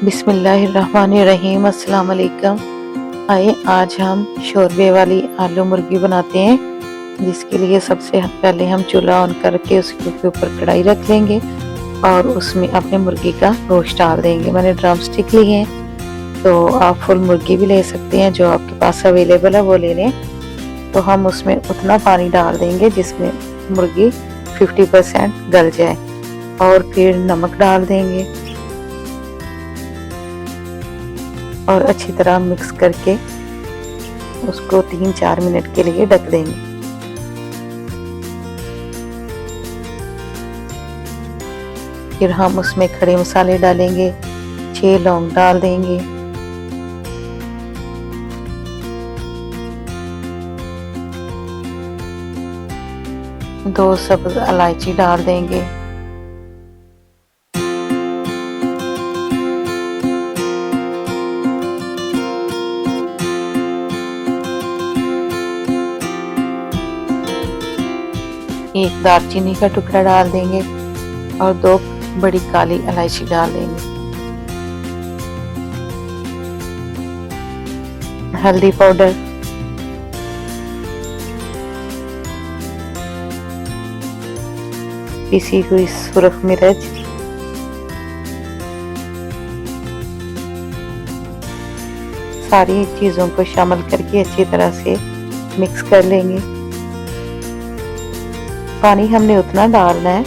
बिस्मिल्लाहिर्रहमानिर्रहीम, अस्सलाम वालेकुम। आइए आज हम शोरबे वाली आलू मुर्गी बनाते हैं, जिसके लिए सबसे पहले हम चूल्हा ऑन करके उसके ऊपर कढ़ाई रख लेंगे और उसमें अपने मुर्गी का गोश्त डाल देंगे। मैंने ड्रम स्टिक लिए हैं, तो आप फुल मुर्गी भी ले सकते हैं, जो आपके पास अवेलेबल है वो ले लें। तो हम उसमें उतना पानी डाल देंगे जिसमें मुर्गी 50% गल जाए और फिर नमक डाल देंगे और अच्छी तरह मिक्स करके उसको 3-4 मिनट के लिए ढक देंगे। फिर हम उसमें खड़े मसाले डालेंगे, 6 लौंग डाल देंगे, दो सब्ज इलायची डाल देंगे, एक दालचीनी का टुकड़ा डाल देंगे और 2 बड़ी काली इलायची डाल देंगे। हल्दी पाउडर, पिसी हुई सुरख मिर्च, सारी चीज़ों को शामिल करके अच्छी तरह से मिक्स कर लेंगे। पानी हमने उतना डालना है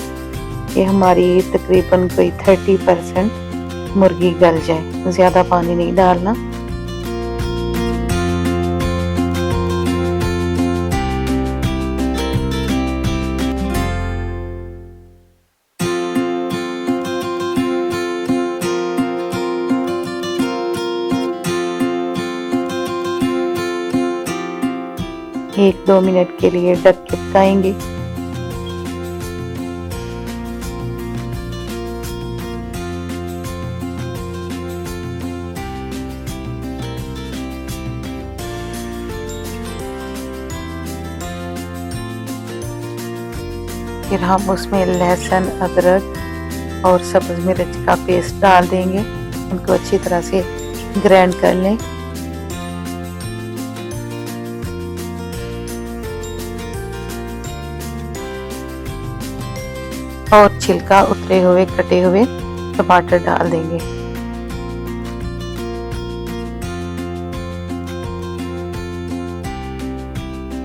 कि हमारी तकरीबन कोई 30% मुर्गी गल जाए, ज़्यादा पानी नहीं डालना। एक 2 मिनट के लिए ढक के पकाएंगे। फिर हम उसमें लहसुन, अदरक और सब्ज मिर्च का पेस्ट डाल देंगे, उनको अच्छी तरह से ग्राइंड कर लें। और छिलका उतरे हुए कटे हुए टमाटर डाल देंगे।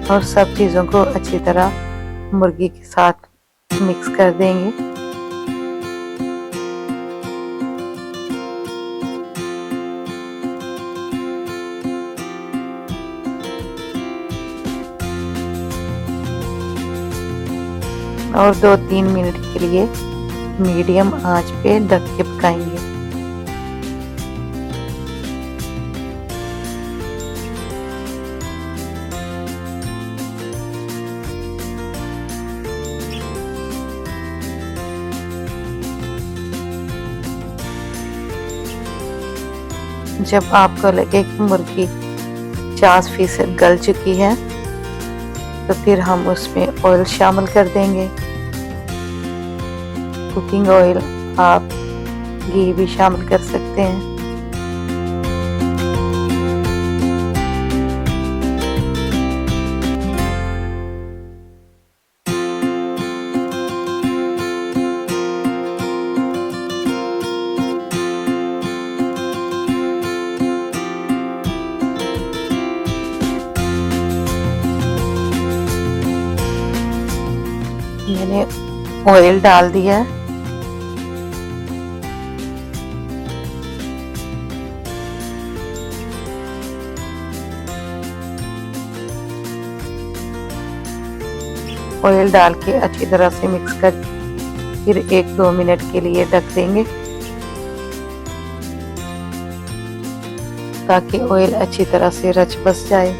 और सब चीज़ों को अच्छी तरह मुर्गी के साथ मिक्स कर देंगे। और 2-3 मिनट के लिए मीडियम आंच पे ढक के पकाएंगे। जब आपको लगे कि मुर्गी 50% गल चुकी है, तो फिर हम उसमें ऑयल शामिल कर देंगे। कुकिंग ऑयल, आप घी भी शामिल कर सकते हैं। मैंने ऑयल डाल दिया है। ऑयल डाल के अच्छी तरह से मिक्स कर फिर 1-2 मिनट के लिए ढक देंगे, ताकि ऑयल अच्छी तरह से रच बस जाए।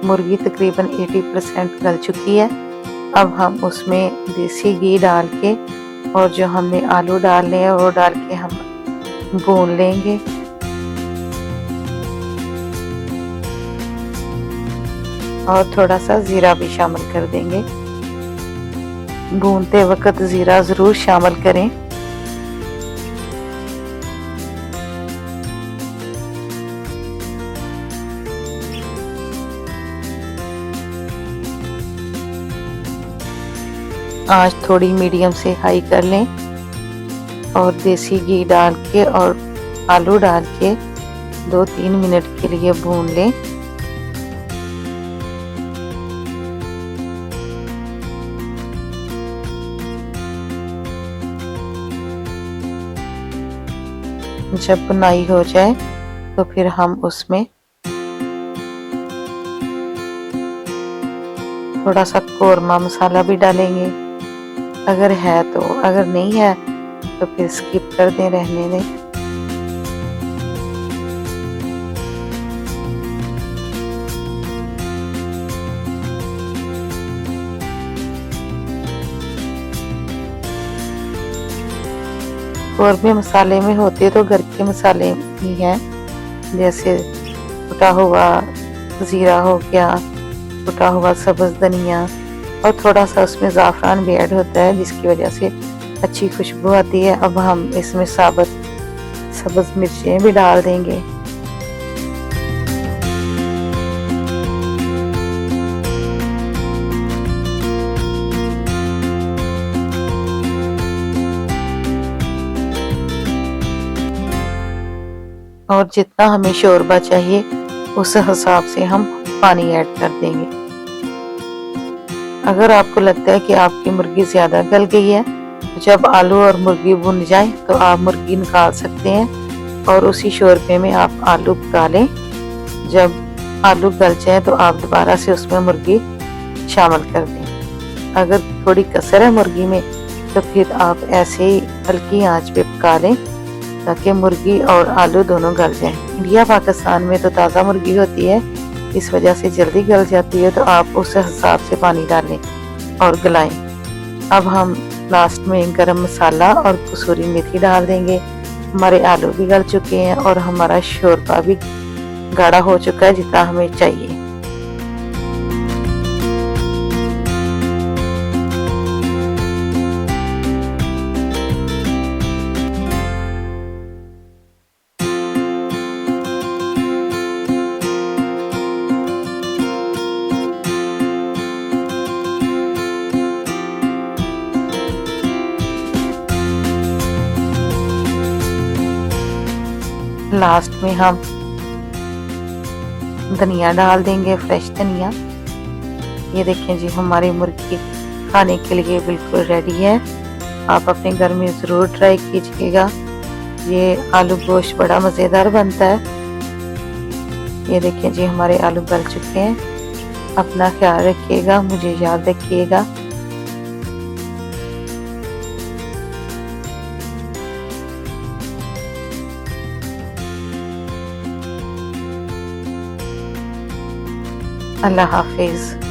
मुर्गी तकरीबन 80% गल चुकी है। अब हम उसमें देसी घी डाल के और जो हमने आलू डालने हैं वो डाल के हम भून लेंगे। और थोड़ा सा जीरा भी शामिल कर देंगे। भूनते वक्त जीरा जरूर शामिल करें। आंच थोड़ी मीडियम से हाई कर लें और देसी घी डाल के और आलू डाल के 2-3 मिनट के लिए भून लें। जब बुनाई हो जाए तो फिर हम उसमें थोड़ा सा कोरमा मसाला भी डालेंगे अगर है तो, अगर नहीं है तो फिर स्किप कर दें, रहने दें। कौरमे मसाले में होते तो घर के मसाले ही हैं, जैसे कुटा हुआ जीरा हो गया, कुटा हुआ सब्ज धनिया और थोड़ा सा उसमें ज़ाफ़रान भी ऐड होता है जिसकी वजह से अच्छी खुशबू आती है। अब हम इसमें साबुत सब्ज मिर्चें भी डाल देंगे। और जितना हमें शोरबा चाहिए उस हिसाब से हम पानी ऐड कर देंगे। अगर आपको लगता है कि आपकी मुर्गी ज्यादा गल गई है तो जब आलू और मुर्गी भुन जाए तो आप मुर्गी निकाल सकते हैं और उसी शोरबे में आप आलू पका लें। जब आलू गल जाए तो आप दोबारा से उसमें मुर्गी शामिल कर दें। अगर थोड़ी कसर है मुर्गी में तो फिर आप ऐसे ही हल्की आंच पे पका लें ताकि मुर्गी और आलू दोनों गल जाएं। इंडिया पाकिस्तान में तो ताज़ा मुर्गी होती है, इस वजह से जल्दी गल जाती है, तो आप उस हिसाब से पानी डालें और गलाएं। अब हम लास्ट में गरम मसाला और कसूरी मेथी डाल देंगे। हमारे आलू भी गल चुके हैं और हमारा शोरबा भी गाढ़ा हो चुका है जितना हमें चाहिए। लास्ट में हम धनिया डाल देंगे, फ्रेश धनिया। ये देखें जी, हमारी मुर्गी खाने के लिए बिल्कुल रेडी है। आप अपने घर में ज़रूर ट्राई कीजिएगा। ये आलू गोश्त बड़ा मज़ेदार बनता है। ये देखें जी, हमारे आलू गल चुके हैं। अपना ख्याल रखिएगा, मुझे याद रखिएगा। अल्लाह हाफिज़।